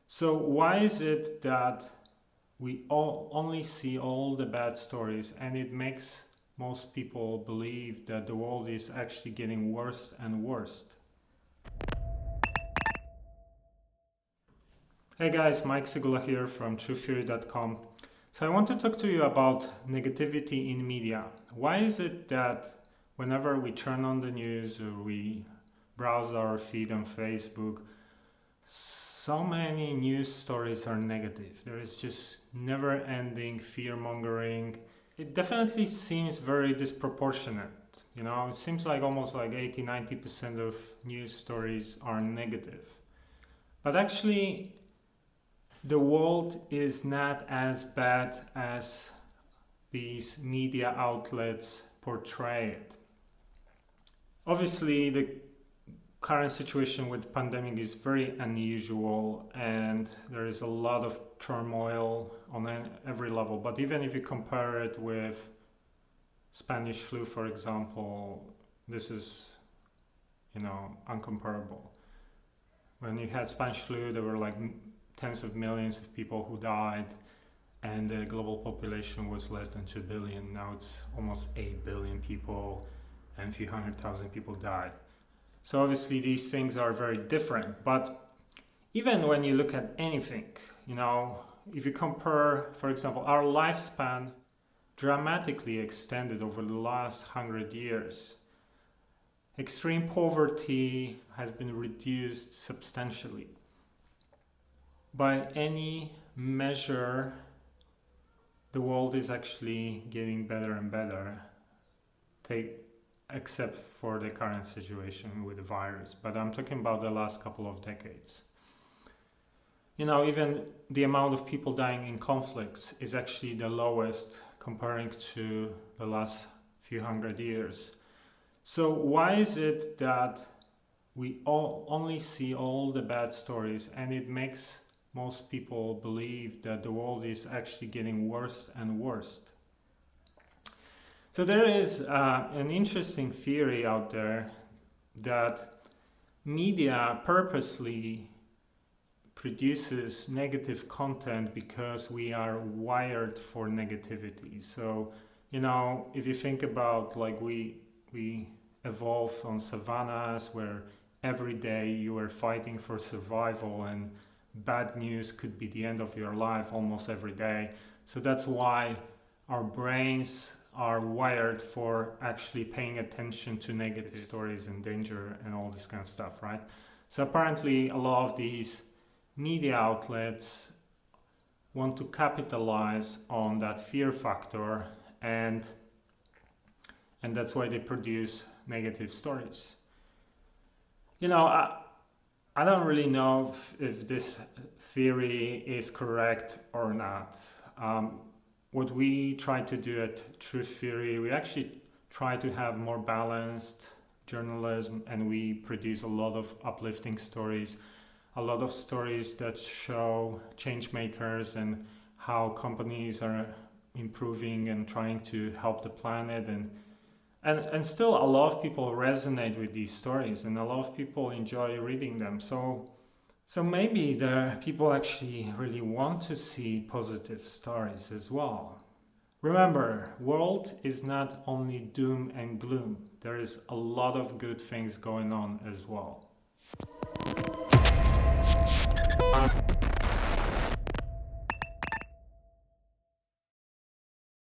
So why is it that we all only see all the bad stories, and it makes most people believe that the world is actually getting worse and worse? Hey guys, Mike Sygula here from truetheory.com. So I want to talk to you about negativity in media. Why is it that whenever we turn on the news or we browse our feed on Facebook, so many news stories are negative? There is just never-ending fear-mongering. It definitely seems very disproportionate. It seems like almost like 80-90% of news stories are negative. But actually, the world is not as bad as these media outlets portray it. Obviously, the current situation with the pandemic is very unusual, and there is a lot of turmoil on every level. But even if you compare it with Spanish flu, for example, this is, uncomparable. When you had Spanish flu, there were like tens of millions of people who died, and the global population was less than 2 billion. Now it's almost 8 billion people, and a few 100,000 people died. So obviously these things are very different. But even when you look at anything, if you compare, for example, our lifespan dramatically extended over the last 100 years. Extreme poverty has been reduced substantially. By any measure, the world is actually getting better and better, except for the current situation with the virus. But I'm talking about the last couple of decades. Even the amount of people dying in conflicts is actually the lowest comparing to the last few hundred years. So why is it that we only see all the bad stories, and it makes most people believe that the world is actually getting worse and worse? So there is an interesting theory out there that media purposely produces negative content because we are wired for negativity. So, if you think about, like, we evolved on savannas where every day you were fighting for survival, and bad news could be the end of your life almost every day. So that's why our brains are wired for actually paying attention to negative stories and danger and all this kind of stuff, right? So apparently a lot of these media outlets want to capitalize on that fear factor, and that's why they produce negative stories. I don't really know if this theory is correct or not. What we try to do at Truth Theory, we actually try to have more balanced journalism, and we produce a lot of uplifting stories, a lot of stories that show change makers and how companies are improving and trying to help the planet, and still a lot of people resonate with these stories, and a lot of people enjoy reading them. So maybe the people actually really want to see positive stories as well. Remember, world is not only doom and gloom. There is a lot of good things going on as well.